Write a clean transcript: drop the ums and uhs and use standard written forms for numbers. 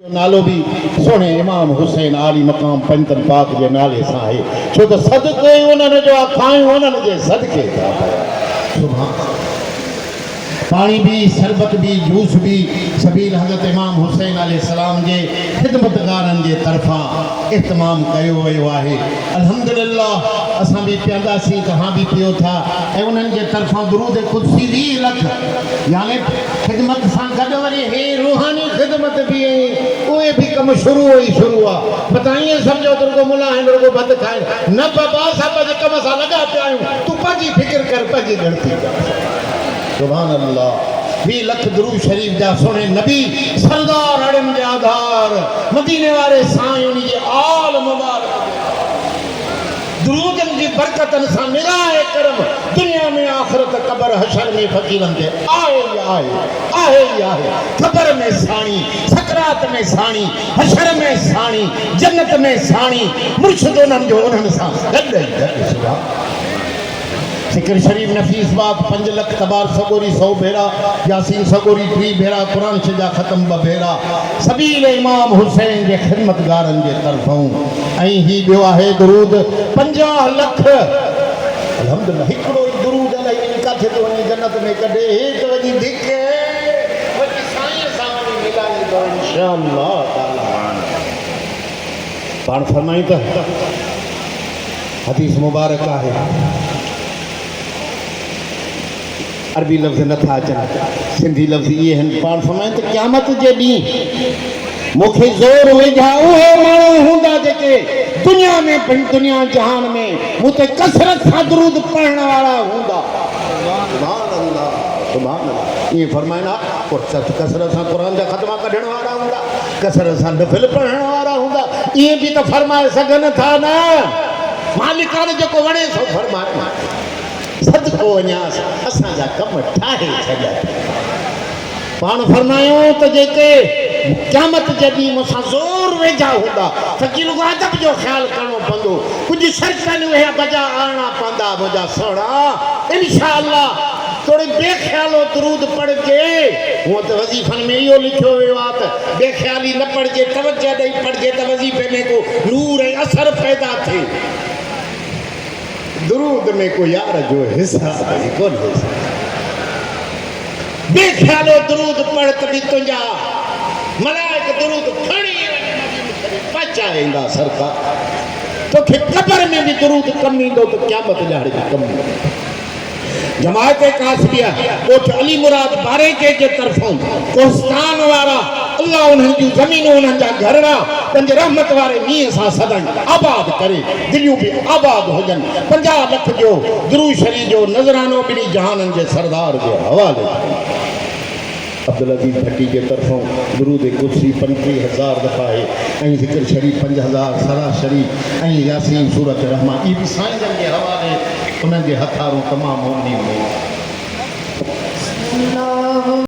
नालो भी सोने इमाम हुसैन आली मकाम पंतन पाक जे नाले सां आहे छो त सदको ई उन्हनि जो खायूं उन्हनि जे सदके था सुभान पानी भी शरबत भी जूस भी सबील हज़रत इमाम हुसैन अलैहिस्सलाम जे खिदमतगारनि जे तरफ़ां इहतमाम कयो वियो आहे। अल्हम्दुलिल्लाह असां भी पियंदासीं तव्हां भी पियो था ऐं उन्हनि जे तरफ़ां दुरूद कुदसी 20 लख यानी खिदमत सां गॾु वरी हे रूहानी खिदमत भी उहे भी कम शुरू आहे बताइए समझो तुरको मुला है रुगो बंद खाए न बाबा साहब जे कम सां लॻा पिया आहियूं तूं पंहिंजी फिक्र कर पंहिंजी गणती कर सुभान अल्लाह 20 लख दुरूद शरीफ जा सोने नबी सरदार अड़न जे आधार मदीने वाले साईं उन जे आल मुबारक दुरूदन जी बरकतन सां निराए करम दुनिया में आखिरत कब्र हशर में फकीरन दे आहे कब्र में साणी सकरात में साणी हशर में साणी जन्नत में साणी मुर्शिद उन्हनि जो उन्हनि सां गॾु सुभान ज़िक्र शरीफ नफीस बात 5 लख तबार सगोरी 100 भेरा यासीन सगोरी 3 भेरा कुरान शजा खत्म 2 भेरा सबील इमाम हुसैन जे खिदमतगारन जे तरफों ऐं ही बियो आहे दुरूद 50 लख अल्हम्दुलिल्लाह हिकड़ो ही दुरूद अलाई काथे तो वनी जन्नत में कढे हेत वजी धिके वजी साईं सां वनी मिलाए तो इंशाअल्लाह ताला पाण फरमाई त हदीस मुबारक आहे अरबी लफ्ज़ नथा अचनि सिंधी लफ्ज़ इहे आहिनि पाण फरमाइनि त क़यामत जे ॾींहुं मूंखे ज़ोर वेझा उहे माण्हू हूंदा जेके दुनिया में दुनिया जहान में मूं ते कसरत सां दुरूद पढ़ण वारा हूंदा सुभान अल्लाह ईअं फरमाइनि हा कसरत सां क़ुरान जा ख़तमा कढण वारा हूंदा कसरत सां नफ़िल पढ़ण वारा हूंदा ईअं बि त फरमाए सघनि था न मालिकान जेको वणे सो फरमाए सदको वञास असांजा कम ठाहे छॾिया पाण फरमायो त जेके क़यामत जे ॾींहुं मूंसां ज़ोर वेझा हूंदा फ़कीर अदब जो ख़्यालु करिणो पवंदो कुझु शर्तनि उहे बजा आणणा पवंदा मुंहिंजा सोणा इंशाअल्लाह थोड़ी बेख्यालो दुरूद पढ़जे वो तो वजीफन में इहो लिखियो वियो आहे त बेख्याली न पढ़जे तवज्जो ॾेई पढ़जे त वजीफे में को नूर ऐं असर पैदा थिए दुरूद में को यार जो हिस्सा कोन बेख्यालो दुरूद पढ़ तभी तुंहिंजा मलाइक दुरूद खणी पहुचाईंदा सरकार तोखे कब्र में भी दुरूद कम ईंदो त क़यामत ॾाढ़े कम जमात कासबिया कोठ अली मुराद बारेके जे तरफों कोस्तान वारा अल्लाह उन्हनि जूं ज़मीनूं उन्हनि जा घरड़ा पंज रहमत वारे मींहं सां सदाईं आबाद करे दिलियूं भी आबाद हुजनि 50 लख जो दुरूद शरीफ जो नज़रानो ॿिनी जहाननि जे सरदार जे हवाले अब्दुल अजीज भट्टी के तरफों दुरूद कुदसी 35,000 दफ़ा है ऐं ज़िक्र शरीफ 5,000 सरा शरीफ ऐं यासीन सूरत रहमान ई भी साईं जन के हवाले उन्हनि जे हथारों तमामु मोमिन